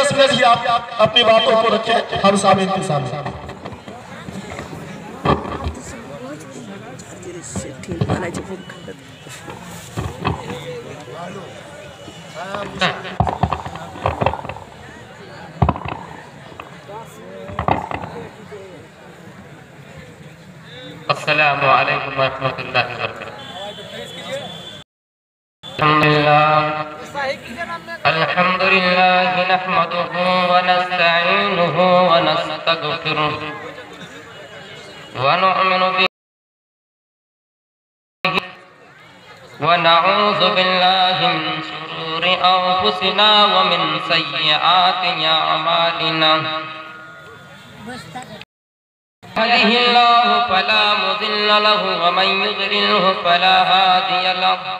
10 minute ही आप अपनी बातों को रखें हम सामने के सामने। अस्सलामु अलैकुम वरहमतुल्लाहि वबरकातुहू। अल्हम्दुलिल्लाह नहमदुहु व नस्तईनुहु व नस्तगफिरुहु व नु'मिनु बिही व नऊज़ु बिल्लाहि मिन शुरूरि अंफुसिना व मिन सय्यिआति अमालिना। यहदिहिल्लाहु फला मुदिल्ल लहु व मन युद्लिल्हु फला हादिय लहु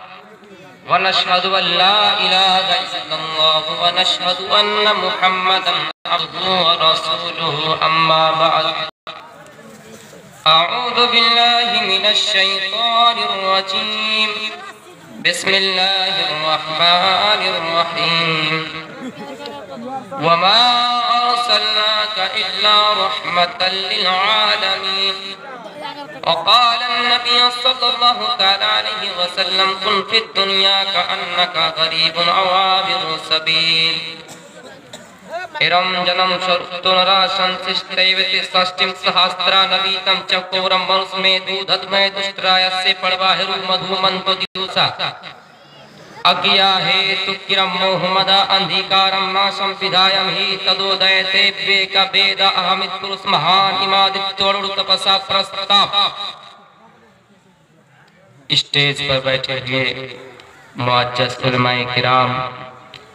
व नशहदु अन ला इलाहा इल्लल्लाह व नशहदु अन्न मुहम्मदन अब्दुहु व रसूलुहु अम्मा बअद। अऊज़ु बिल्लाहि मिनश शैतानिर रजीम। बिस्मिल्लाहिर रहमानिर रहीम। वमा अर्सलनाका इल्ला रहमतल लिल आलमीन। वक़ाल नबी सल्लल्लाहु तआला अलैहि वसल्लम कुन फिद दुनिया कअन्नका गरीबुन औ आबिरु सबील। इरम जन्म शरुतुनरा संशिष्टैवति षष्टिम सहस्रा नवीतम चकोरम मनुस्मे दूधत्मय दुष्टरायस्य पड़वाहिरु मधुमंतो दिवसा अज्ञा हेतु किरम मोहमदा अंधिकारम नाशम विधायम ही तदोदयते विवेक वेद अहमित पुरुष महान इमादित्योड़ तपसा प्रस्ताव। स्टेज पर बैठे हुए मुअज्जज़ उलमाए किराम,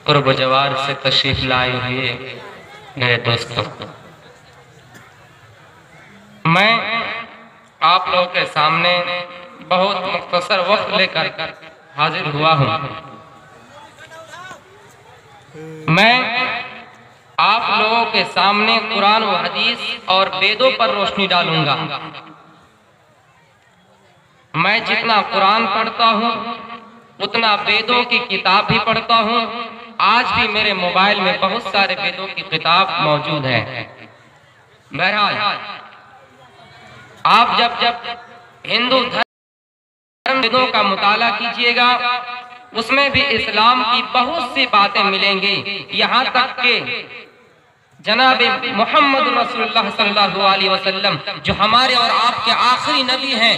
कुर्ब जवार से तशरीफ लाए हुए मेरे दोस्तों, मैं आप लोगों के सामने बहुत मुख्तसर वक्त लेकर हाजिर हुआ हूँ। मैं आप लोगों के सामने कुरान व हदीस और वेदों पर रोशनी डालूंगा। मैं जितना कुरान पढ़ता हूँ उतना वेदों की किताब भी पढ़ता हूँ। आज भी मेरे मोबाइल में बहुत सारे वेदों की किताब मौजूद है। बहरहाल आप जब हिंदू धर्म वेदों का मुताला कीजिएगा उसमें भी इस्लाम की बहुत सी बातें मिलेंगी। यहाँ तक के जनाब मोहम्मद रसूलुल्लाह सल्लल्लाहु अलैहि वसल्लम जो हमारे और आपके आखिरी नबी हैं,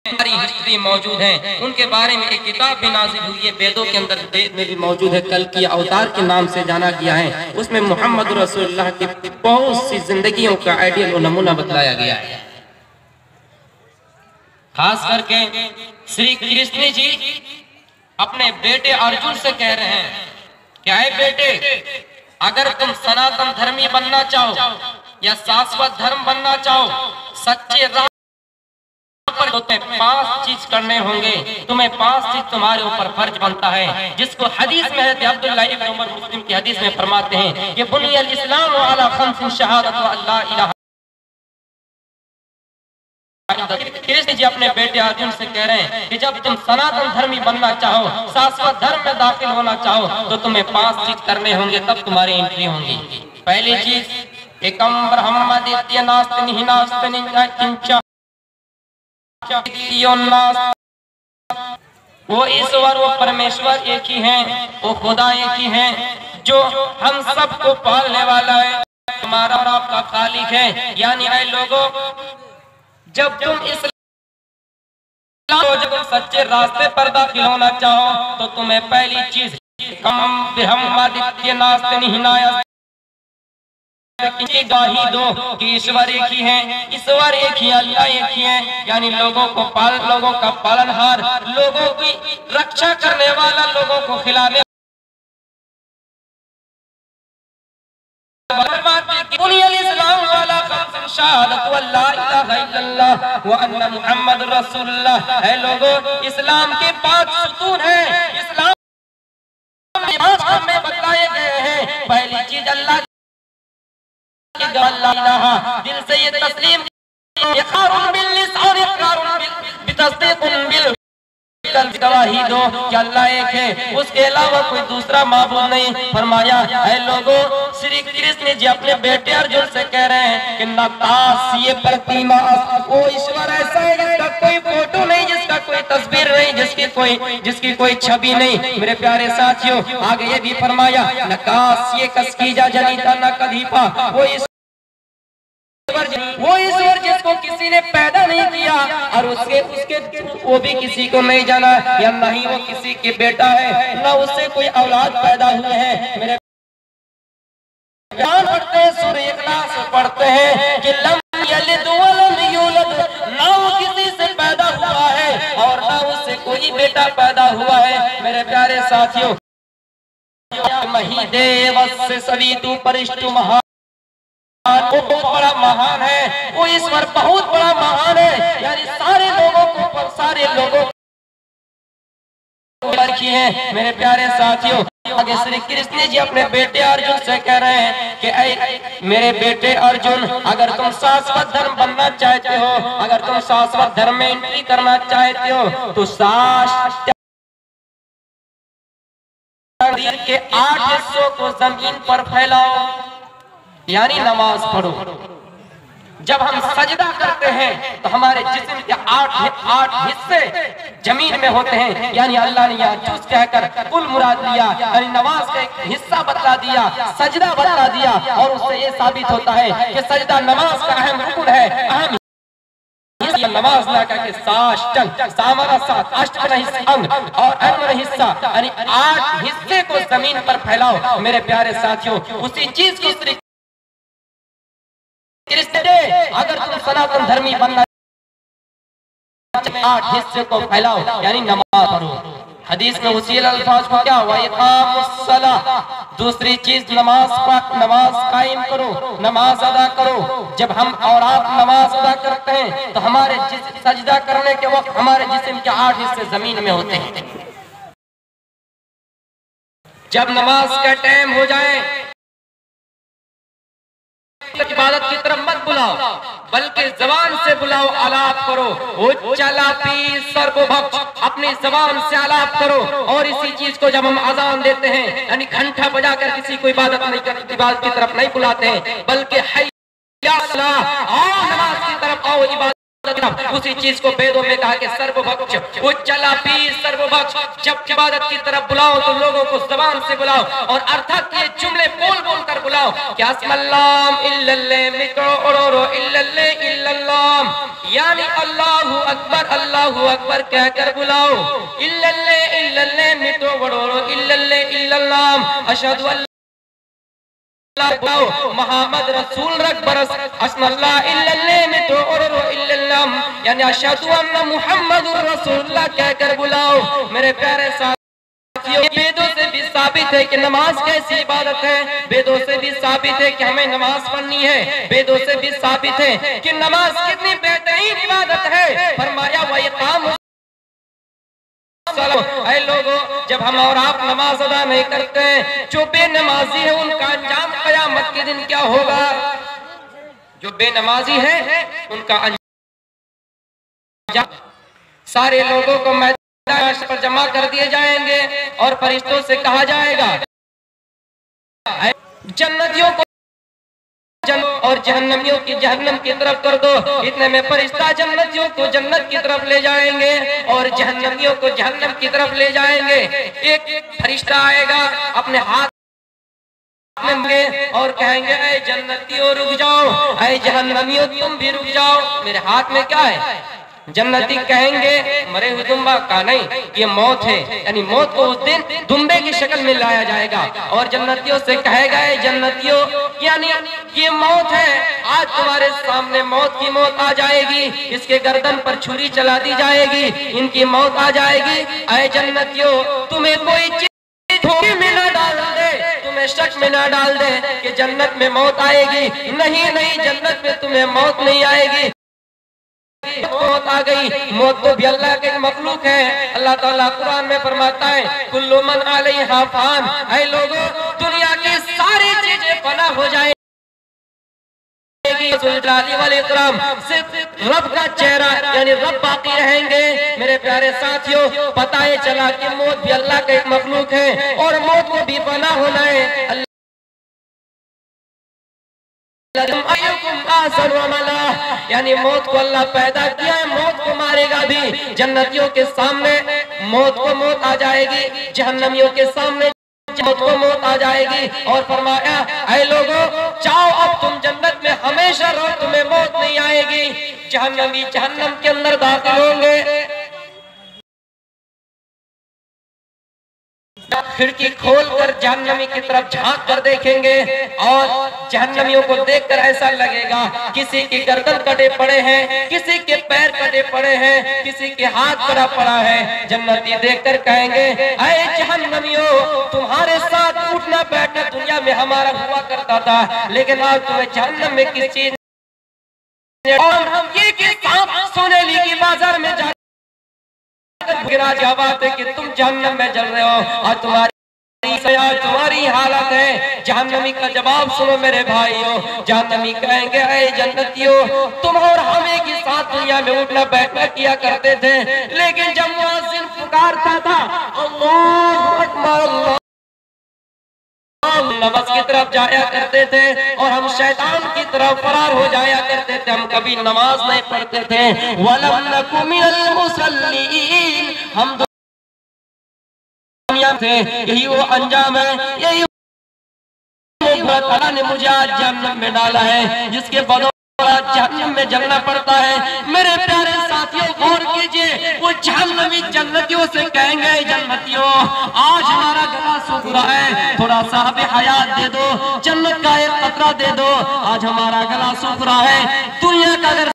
हमारी हिस्ट्री मौजूद है, उनके बारे में एक किताब भी नाजिल हुई है, वेदों के अंदर वेद में भी मौजूद है, कल की अवतार के नाम से जाना गया है। उसमें मोहम्मद रसूलुल्लाह की बहुत सी जिंदगियों का आइडियल और नमूना बतलाया गया है। खास करके श्री कृष्ण जी अपने बेटे अर्जुन से कह रहे हैं, क्या है बेटे, अगर तुम सनातन धर्मी बनना चाहो या शाश्वत धर्म बनना चाहो, सच्चे राह पर तो तुम्हें 5 चीज करने होंगे। तुम्हें 5 चीज तुम्हारे ऊपर फर्ज बनता है, जिसको हदीस में है अब्दुल्लाह इब्न उमर मुस्लिम की हदीस में फरमाते हैं कि बुनियल इस्लाम अला खम्सिन शहादत व अल्ला इलाहा। कृष्ण जी अपने बेटे अर्जुन से कह रहे हैं कि जब तुम सनातन धर्मी बनना चाहो, शाश्वत धर्म में दाखिल होना चाहो, तो तुम्हें 5 चीज करने होंगे, तब तुम्हारी एंट्री होगी। पहली चीज एकम ब्रह्मदित्य नास्ति निहिनास्ति किंच, वो ईश्वर वो परमेश्वर एक ही हैं, वो खुदा एक ही हैं जो हम सबको पालने वाला है, हमारा और आपका खालिक है। यानी ऐ लोगों, जब तुम जब सच्चे रास्ते पर दाखिल होना चाहो तो तुम्हें पहली चीज गाही दो कि ईश्वर एक ही है, ईश्वर एक ही, अल्लाह एक ही है। यानी लोगों का पालनहार, लोगों की रक्षा करने वाला, लोगों को खिलाने इस्लाम वाला शहादत वल्ला इलाहा इल्लल्लाह व अन्ना मुहम्मद रसूलुल्लाह है। लोगों, इस्लाम के 5 सुतून हैं, इस्लाम में 5 हमें बताए गए हैं। पहली चीज अल्लाह दिल से ये तस्लीम, इक़रारुन बिल लिसान, इक़रारुन बितस्दीक़ुन बिल गवाही दो कि अल्लाह एक है, उसके अलावा कोई दूसरा माबूद नहीं। फरमाया है लोगों, श्री कृष्ण जी अपने बेटे अर्जुन से कह रहे हैं कि नकासी प्रतिमा, वो ईश्वर ऐसा है जिसका कोई फोटो नहीं, जिसका कोई तस्वीर नहीं, जिसकी कोई छवि नहीं। मेरे प्यारे साथियों, आगे ये भी फरमाया नकासी कसकीजा जनीता न कदीपा, वो ईश्वर जिसको किसी ने पैदा नहीं किया और उसके वो भी किसी को नहीं जाना, या नहीं वो किसी के बेटा है, न उससे कोई औलाद पैदा हुए हैं। मेरे ध्यान पढ़ते हैं, सूरह इखलास पढ़ते हैं कि लम यलिद वलम यूलद, ना वो किसी से पैदा हुआ है और ना उससे कोई बेटा पैदा हुआ है। मेरे प्यारे साथियों, मही देवस्य सवितु परिष्टु महान, वो बहुत बड़ा महान है, वो ईश्वर बहुत बड़ा महान है, यानी सारे लोगों को रखी है। मेरे प्यारे साथियों, आगे श्री कृष्ण जी अपने बेटे अर्जुन से कह रहे हैं कि ऐ मेरे बेटे अर्जुन, अगर तुम शाश्वत धर्म बनना चाहते हो, अगर तुम शाश्वत धर्म में एंट्री करना चाहते हो, तो शरीर के 8 हिस्सों को जमीन पर फैलाओ, यानी नमाज पढ़ो। जब हम सजदा करते हैं तो हमारे जिस्म के 8 हिस्से जमीन में होते हैं, यानी अल्लाह ने यहाँ जुज़ कहकर कुल मुराद लिया, यानी नमाज का एक हिस्सा बतला दिया, सजदा बतला दिया। और उससे ये साबित होता है कि सजदा नमाज का अहम रुकन है, अहम नमाज ना करके साष्टांग सामरा सात अष्टम अंग और अंग हिस्सा, यानी 8 हिस्से को जमीन पर फैलाओ। मेरे प्यारे साथियों, उसी चीज को अगर तुम सनातन धर्मी बनना, 8 हिस्से को फैलाओ, यानी नमाज पढ़ो। हदीस में उसी अल्फाज को क्या हुआ, इक़ामुस्सलाह, दूसरी चीज नमाज कायम करो, नमाज अदा करो। जब हम और आप नमाज अदा करते हैं तो हमारे सजदा करने के वक्त हमारे जिस्म के 8 हिस्से जमीन में होते हैं। जब नमाज का टाइम हो जाए, इबादत की तरफ मत बुलाओ, बल्कि जबान से बुलाओ, आलाप करो। उच्चलापी सर्वभक्ष, अपनी जबान से आलाप करो। और इसी चीज को जब हम अजान देते हैं, यानी घंटा बजाकर किसी को इबादत की तरफ नहीं बुलाते हैं, बल्कि हैया सलाह, आओ नमाज की तरफ आओ, इबादत, उसी चीज को वेदों में कहा कि सर्वभक्ष, उच्चलापी सर्वभक्ष। जब इबादत की तरफ बुलाओ तो लोगों को जबान से बुलाओ, और अर्थात ये जुमले बोल बोल कर बुलाओ कि अस्मल्लाम इल्लल्लाह मिकरो इल्लल्लाह इल्लल्लाह, यानी अल्लाहु अकबर कहकर बुलाओ। इल्लल्लाह इल्लल्लाह मिकरो इल्लल्लाह इल्लल्लाह, अशहदु अल्ला मोहम्मद रसूल रख बरस अस्मल्लाह इल्लल्लाह में तो और इल्लल्लाह, यानी अशहदु अन्ना मुहम्मदुर रसूलुल्लाह कहकर बुलाओ। मेरे प्यारे साथियों, वेदों से भी साबित है कि नमाज कैसी इबादत है, वेदों से भी साबित है कि हमें नमाज पढ़नी है, वेदों से भी साबित है कि नमाज कितनी बेहतरीन इबादत है। फरमाया वही काम ऐ लोगों, जब हम और आप नमाज अदा नहीं करते हैं, जो बेनमाजी है उनका अंजाम क़यामत के दिन क्या होगा? जो बेनमाजी है उनका अंजाम, सारे लोगों को मैदान पर जमा कर दिए जाएंगे और फरिश्तों से कहा जाएगा जन्नतियों को और जहन्नमियों की जहन्नम की तरफ कर दो। इतने में फरिश्ता जन्नतियों को जन्नत की तरफ ले जाएंगे और जहन्नमियों को जहन्नम की तरफ ले जाएंगे। एक फरिश्ता आएगा अपने हाथ में और कहेंगे ऐ जन्नतियों रुक जाओ, ऐ जहन्नमियों तुम भी रुक जाओ। मेरे हाथ में क्या है? जन्नती कहेंगे मरे हुए दुम्बा का नहीं, ये मौत है, यानी मौत को उस दिन दुम्बे की शक्ल में लाया जाएगा। और जन्नतियों से कहेगा जन्नतियों, यानी ये मौत है, आज तुम्हारे सामने मौत की मौत आ जाएगी, इसके गर्दन पर छुरी चला दी जाएगी, इनकी मौत आ जाएगी। ऐ जन्नतियों, तुम्हें कोई चीज धोखे में न डाल दे, तुम्हें शक में न डाल दे कि जन्नत में मौत आएगी। नहीं नहीं, जन्नत में तुम्हें मौत नहीं आएगी। मौत आ गई, मौत तो भी अल्लाह के मखलूक है। अल्लाह ताला कुरान में फरमाता है कुल्लु मन अलैहा फान, ऐ लोगों दुनिया की सारी चीजें फना हो जाएगी, सिर्फ रब का चेहरा यानी रब बाकी रहेंगे। मेरे प्यारे साथियों, पता है चला कि मौत भी अल्लाह का एक मखलूक है और मौत को भी फना होना है। यानी मौत को अल्लाह पैदा किया है, मौत को मारेगा भी। जन्नतियों के सामने मौत को मौत आ जाएगी, जहन्नमियों के सामने मौत को मौत आ जाएगी। और फरमाया, ऐ लोगों, जाओ अब तुम जन्नत में हमेशा रहो, तुम्हें मौत नहीं आएगी। जहन्नमी जहन्नम के अंदर दाखिल होंगे, खिड़की खोलकर जहन्नमी की तरफ झांक कर देखेंगे और जहन्नमियों को देखकर ऐसा लगेगा किसी की गर्दन कटे पड़े हैं, किसी के पैर कटे पड़े हैं, किसी के हाथ कटा पड़ा है। जन्नती देखकर कहेंगे, ऐ जहन्नमियों, तुम्हारे साथ उठना बैठना दुनिया में हमारा हुआ करता था, लेकिन आज तुम्हें जहन्नम में किस चीज, और हम ये कि सोनेली की बाजार में जा बात है कि तुम जहन्नम में जल रहे हो और तुम्हारी हालत है। जहन्नमी का जवाब सुनो मेरे भाइयों। जहन्नमी कहेंगे, ऐ जन्नतियों, तुम और हम एक ही साथ दुनिया में उठना बैठना किया करते थे, लेकिन जब मुअज्जिन पुकारता था अल्लाहु अकबर, नमाज की तरफ जाया करते थे और हम शैतान की तरफ फरार हो जाया करते थे, हम कभी नमाज नहीं पढ़ते थे। वलम नकु मिनल मुसल्लीन, हम दुनिया थे, यही वो अंजाम है, यही अल्लाह ने मुझे आज जहन्नम में डाला है, जिसके बदौलत जहन्नम में जलना पड़ता है। मेरे प्यारे साथियों, गौर कीजिए, वो जहन्नमी जन्नतियों से कहेंगे, जन्नतियों, आज हमारा गला सूख रहा है, थोड़ा सा हमें हयात दे दो, जन्नत का एक कतरा दे दो, आज हमारा गला सूख रहा है। दुनिया का अगर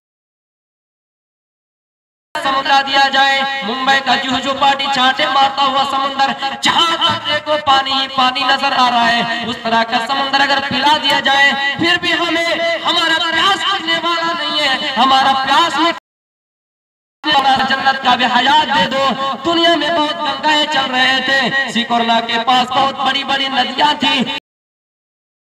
समुद्र दिया जाए, मुंबई का जुहू पार्टी छाटे मारता हुआ समुद्र, जहाँ तक देखो पानी ही पानी नजर आ रहा है, उस तरह का समुद्र अगर पिला दिया जाए, फिर भी हमें हमारा प्यास मिटने वाला नहीं है, हमारा प्यास में जन्नत का भी हयात दे दो। दुनिया में बहुत गंगाएं चल रहे थे, सिकोरना के पास बहुत बड़ी बड़ी नदियां थी,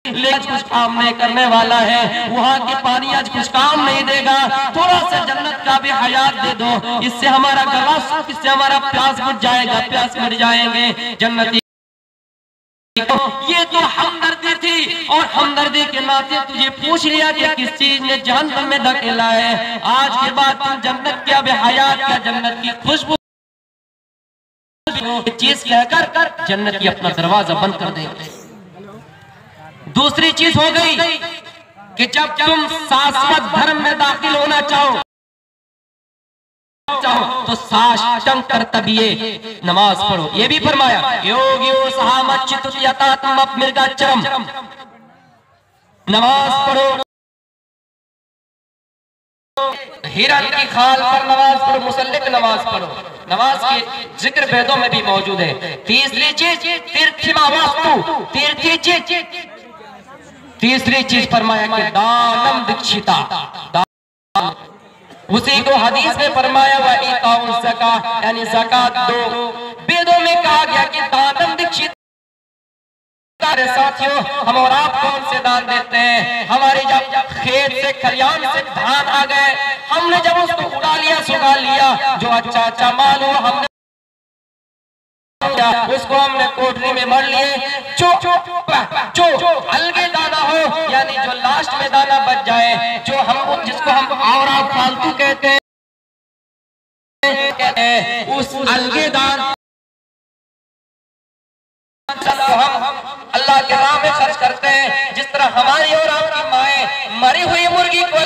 लेकिन कुछ काम नहीं करने वाला है, वहाँ के पानी आज कुछ काम नहीं देगा। थोड़ा सा जन्नत का भी हयात दे दो, इससे हमारा गला सूख, इससे हमारा प्यास मिट जाएगा, प्यास मिट जाएंगे। जन्नती, ये तो हमदर्दी थी और हमदर्दी के नाते तुझे पूछ लिया कि किस चीज ने जहन्नम में धकेला है। आज के बाद तुम जन्नत क्या भी हयात क्या, जन्नत की खुशबू चीज कहकर जन्नत की अपना दरवाजा बंद कर देंगे। दूसरी चीज हो गई कि जब तुम शाश्वत धर्म में दाखिल होना चाहो तो साष्टांग कर तबिये नमाज पढ़ो। ये भी फरमाया, योगियो सहामच्चितुयतात्म मिर्गाचरम, नमाज पढ़ो, हिरन की खाल पर नमाज पढ़ो, मुसल्लिक नमाज पढ़ो। नमाज के जिक्र वेदों में भी मौजूद है। तीसरी चीज तीर्थिमा वास्तु, तीसरी चीज फरमाया कि दानम दीक्षिता, उसी को हदीस में फरमाया हुआ इताउ ज़कात, यानी ज़कात दो। वेदों में कहा गया कि दानम दीक्षिता। साथियों, हम और आप कौन से दान देते हैं? हमारे जब खेत से खलियान से धान आ गए, हमने जब उसको उड़ा लिया, सुखा लिया, जो अच्छा अच्छा माल हो हमने उसको हमने कोठरी में मर लिए। जो अलगे दाना हो, यानी जो लास्ट में दाना बच जाए, जो हम जिसको हम और आप फालतू कहते हैं, उस अलगे दान हम अल्लाह के राह में खर्च करते हैं। जिस तरह हमारी और आपकी माएं मरी हुई मुर्गी को,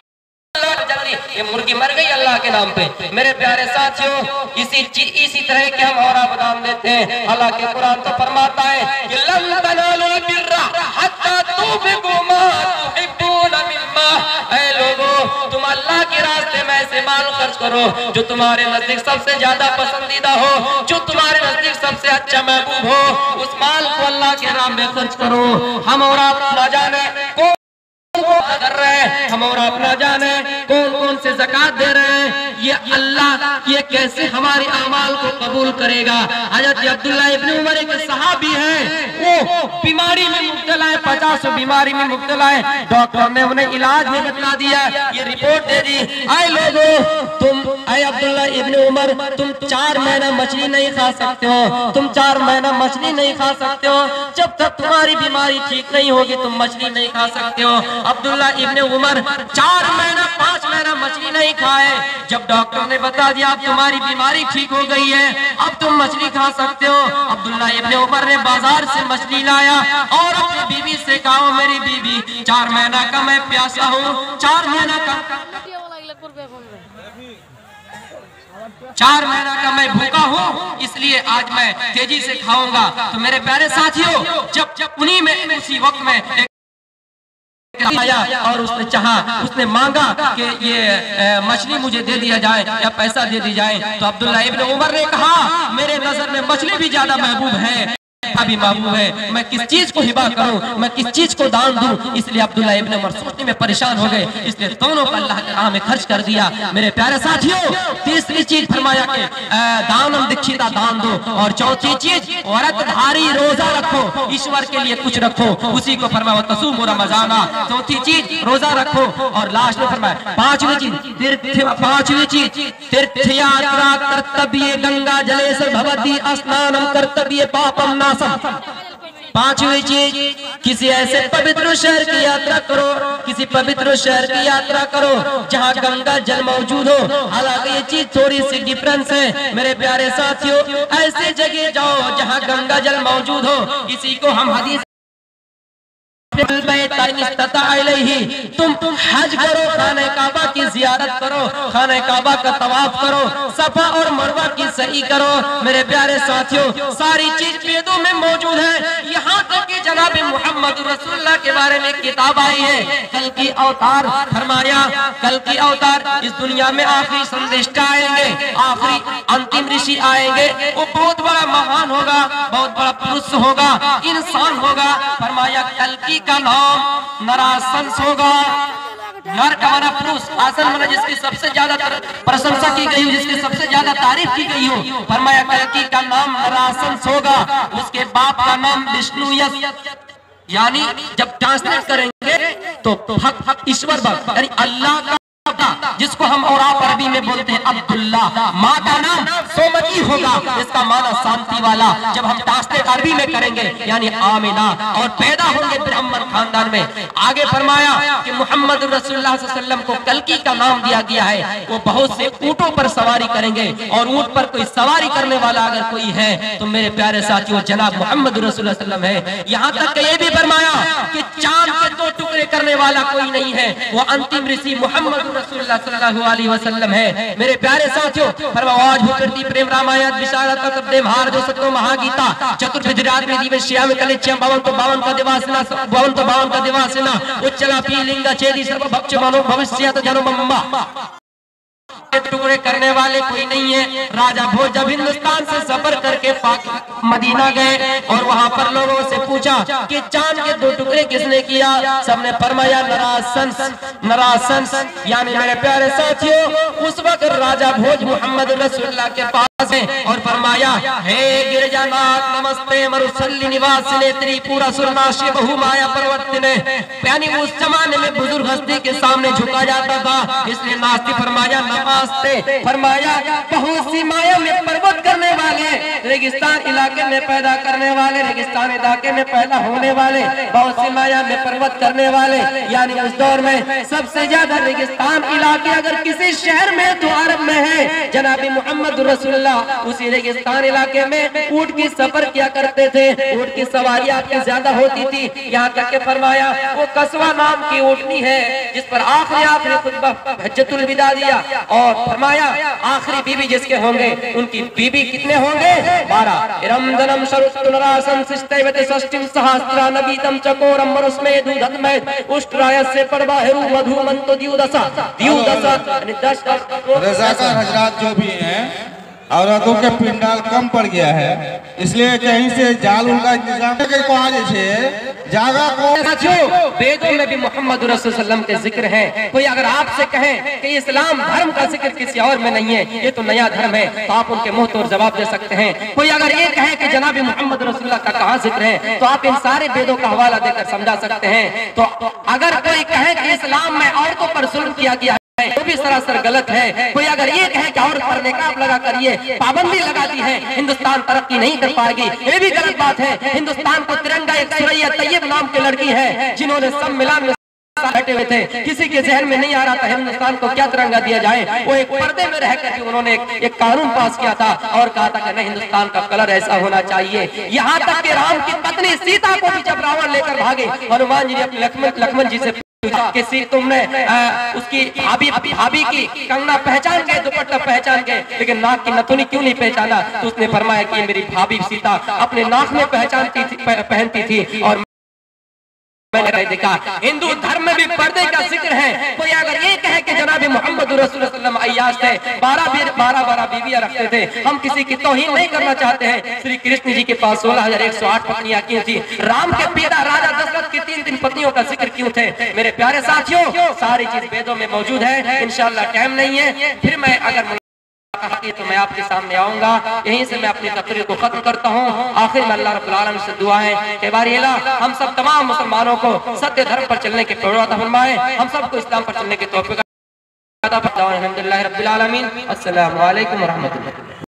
ये मुर्गी मर गई अल्लाह के नाम पे। मेरे प्यारे साथियों, इसी तरह के हम और आप दान देते हैं। हालांकि कुरान तो फरमाता है कि लन तनालुल बिर्रा हत्ता तुनफिकू मा तुहिब्बूना मिम्मा, ऐ लोगों, तुम अल्लाह के रास्ते में ऐसे माल खर्च करो जो तुम्हारे नजदीक सबसे ज्यादा पसंदीदा हो, जो तुम्हारे नजदीक सबसे अच्छा महबूब हो, उस माल को अल्लाह के राह में खर्च करो। हम और आप ना जाने कौन कर रहे हैं, हम और आप ना जाने कौन कौन से ज़कात दे रहे हैं, ये अल्लाह ये कैसे हमारी अमाल को कबूल करेगा। हजरत अब्दुल्ला इब्न उमर एक सहाबी है, वो बीमारी में मुब्तला है, 50 बीमारी में मुब्तला है। डॉक्टर ने उन्हें इलाज में बता दिया, ये रिपोर्ट दे दी, आए लोगों तुम, आए अब्दुल्ला इब्न उमर, तुम 4 महीना मछली नहीं खा सकते हो, तुम 4 महीना मछली नहीं खा सकते हो, जब तक तुम्हारी बीमारी ठीक नहीं होगी तुम मछली नहीं खा सकते हो। अब्दुल्ला इब्न उमर 4 महीना 5 महीना मछली नहीं खाए। जब डॉक्टर ने बता दिया अब तुम्हारी बीमारी ठीक हो गई है, अब तुम मछली खा सकते हो, अब्दुल्ला इब्न उमर ने बाजार से मछली लाया और अपनी बीवी से कहा, मेरी बीवी 4 महीना का मैं प्यासा हूँ, 4 महीना का 4 महीना का मैं भूखा हूँ, इसलिए आज मैं तेजी से खाऊंगा। तो मेरे प्यारे साथियों, जब उन्हीं में उसी वक्त में आया और उसने चाहा, उसने मांगा कि ये मछली मुझे दे दिया जाए या पैसा दे दी जाए, तो अब्दुल्ला इब्न उमर ने कहा, मेरे नजर में मछली भी ज्यादा महबूब है, अभी महबूब है, मैं किस चीज को हिबा करूं, मैं किस चीज को दान दूं। इसलिए अब्दुल्ला इब्न उमर सोचने में परेशान हो गए, इसलिए दोनों को अल्लाह के राह में खर्च कर दिया। मेरे प्यारे साथियों, तीसरी चीज फरमाया कि दानम दीक्षिता दान दो, और चौथी चीज व्रतधारी रोजा रखो, ईश्वर के लिए कुछ रखो, उसी को फरमाया तसूम रमजाना। चौथी चीज रोजा रखो, और लास्ट में फरमाया पांचवी चीज तीर्थ यात्रा कर्तव्य, गंगा जलेसर भवती स्नानम कर्तव्य पापम नासम। पांचवी चीज, किसी ऐसे पवित्र शहर की यात्रा करो, किसी पवित्र शहर की यात्रा करो जहां गंगा जल मौजूद हो। हालांकि ये चीज थोड़ी सी डिफरेंस है मेरे प्यारे साथियों, ऐसे जगह जाओ जहां गंगा जल मौजूद हो। इसी को हम हदीस तुम हज करो, खाने काबा की जियारत करो, खाने काबा का तवाफ करो, सफा और मरवा की सही करो। मेरे प्यारे साथियों, सारी चीज वेदों में मौजूद है, यहाँ तक कि जनाब मोहम्मद रसूलुल्लाह के बारे में किताब आई है, कल की अवतार फरमाया, कल की अवतार, इस दुनिया में आखिरी संदेष्टा आएंगे, आखिरी अंतिम ऋषि आएंगे, वो बहुत बड़ा महान होगा, बहुत बड़ा पुरुष होगा, इंसान होगा। फरमाया कल की का नाम नरासंस होगा। नर का माना पुरुष, आसन माना जिसकी सबसे ज्यादा प्रशंसा की गई हो, जिसकी सबसे ज्यादा तारीफ की गई हो। फरमाया कल्कि का नाम नरासंस होगा, उसके बाप का नाम विष्णु यश, यानी जब ट्रांसलेट करेंगे तो हक ईश्वर भक्त यानी अल्लाह का, जिसको हम और आप अरबी में बोलते हैं अब्दुल्ला। माँ का नाम सोमती होगा, इसका माना शांति वाला। जब हम ट्रांसलेट अरबी में करेंगे यानी आमिना, और पैदा होंगे ब्राह्मण खानदान में। आगे फरमाया कि मोहम्मद रसूलुल्लाह सल्लल्लाहु अलैहि वसल्लम को कल्कि का नाम दिया गया है। वो बहुत से ऊँटों पर सवारी करेंगे, और ऊँट पर कोई सवारी करने वाला अगर कोई है तो मेरे प्यारे साथियों जनाब मोहम्मद रसूलुल्लाह सल्लल्लाहु अलैहि वसल्लम है। यहाँ तक ये भी फरमाया कि चांद के 2 टुकड़े करने वाला कोई नहीं है, वो अंतिम ऋषि मोहम्मद रसूलुल्लाह सल्लल्लाहु अलैहि वसल्लम है। मेरे प्यारे साथियों, परवाज भूकृति प्रेम रामायण विशारद तत्व महार जो सत्यो महागीता चतुर्विध रात्रि दिवस श्याम कलेच्यम 52 का दिवासना 52 का दिवासना उच्चला पीलिंग छेदी सर्व भक्ष मनो भविष्यत जन्मम्मा। टुकड़े करने वाले कोई नहीं है। राजा भोज जब हिंदुस्तान से सफर करके मदीना गए और वहाँ पर लोगों से पूछा कि चांद के 2 टुकड़े किसने किया, सबने फरमाया नरासंस। यानी मेरे प्यारे साथियों, उस वक्त राजा भोज मोहम्मद रसूलुल्लाह के पास है और फरमाया हे गिरजानाथ नमस्ते मरुसल्ली निवासिने त्रिपुरा सुरनाशी बहु माया प्रवर्तिने। यानी उस जमाने में बुजुर्ग हस्ती के सामने झुका जाता था, इसलिए नास्ती फरमाया नमस्ते। फरमाया बहुत सी माया में पर्वत करने वाले, रेगिस्तान इलाके में पैदा करने वाले, रेगिस्तान इलाके में पैदा होने वाले, बहुत सी माया में पर्वत करने वाले। यानी उस दौर में सबसे ज्यादा रेगिस्तान इलाके अगर किसी शहर में तो अरब में है। जनाबी मोहम्मद रसूलुल्लाह उसी रेगिस्तान इलाके में ऊंट की सफर किया करते थे, ऊंट की सवारी आपकी ज्यादा होती थी। यहाँ तक के फरमाया वो कस्वा नाम की ऊँटनी है जिस पर आखिरी खुतबा हज्जतुल विदा दिया, और फरमाया आखिरी बीबी जिसके होंगे उनकी बीबी कितने होंगे 12। रमदनम शरुत्तुनरासं सिष्टैवते षष्टिम सहस्रा नबीतम चकोरम मरुस्मे दूधत्मय उष्ट्रायस्य परबाहिरु मधुमंतो द्युदशा 10 रज़ाकार हजरात जो भी हैं औरतों के पिंडाल कम पड़ गया है, इसलिए कहीं से जाल उनका इंतजाम जागा को। वेदों में भी मोहम्मद रसूल सल्लल्लाहु अलैहि वसल्लम के जिक्र है। कोई अगर आपसे कहे कि इस्लाम धर्म का जिक्र किसी और में नहीं है, ये तो नया धर्म है, तो आप उनके मुंह तोड़ जवाब दे सकते हैं। कोई अगर ये कहे कि जनाब मोहम्मद रसूलुल्लाह का कहाँ जिक्र है, तो आप इन सारे वेदों का हवाला देकर समझा सकते हैं। तो अगर कोई कहे कि इस्लाम में औरतों पर जुल्म किया गया वो भी सरासर गलत है। कोई अगर ये कहे कि औरत पर निकाब लगा करिए पाबंदी लगा दी है, हिंदुस्तान तरक्की नहीं कर पाएगी, ये भी गलत बात है। हिंदुस्तान को तिरंगा एक सुरैया तैयब नाम की लड़की है जिन्होंने सम्मेलन में बैठे हुए थे, किसी के जहन में नहीं आ रहा था हिंदुस्तान को क्या तिरंगा दिया जाए। वो एक पर्दे में रहकर उन्होंने एक कानून पास किया था और कहा था कि नहीं, हिंदुस्तान का कलर ऐसा होना चाहिए। यहाँ तक कि राम की पत्नी सीता को भी जब रावण लेकर भागे, हनुमान जी ने अपने लक्ष्मण जी से किसी तुमने उसकी भाभी की कंगना पहचान गए, दुपट्टा पहचान गए, लेकिन नाक की नथुनी क्यों नहीं पहचाना? तो उसने फरमाया कि मेरी भाभी सीता अपने नाक में पहनती थी और मैंने देखा। हिंदू धर्म में भी पर्दे का जिक्र है। कोई अगर ये कहे कि जनाब मोहम्मद रसूल सल्लल्लाहु अलैहि वसल्लम अय्याश थे, 12 बीवियां रखते थे, हम किसी की तौहीन नहीं करना चाहते हैं। श्री कृष्ण जी के पास 16,108 पत्नियां क्यों थी? राम के पिता राजा दशरथ की 3 पत्नियों का जिक्र क्यों थे? मेरे प्यारे साथियों, सारी चीज वेदों में मौजूद है। इंशाअल्लाह टाइम नहीं है, फिर मैं अगर तो मैं आपके सामने आऊंगा। यहीं से मैं अपनी तकरीर को खत्म करता हूँ। आखिर में अल्लाह रब्बुल आलमीन से दुआ है कि बारी अल्लाह हम सब तमाम मुसलमानों को सत्य धर्म पर चलने के तौफीक अता फरमाए, हम सबको इस्लाम पर चलने के तौफीक अता फरमाए। अल्हम्दुलिल्लाह रब्बिल आलमीन। अस्सलामु अलैकुम व रहमतुल्लाह।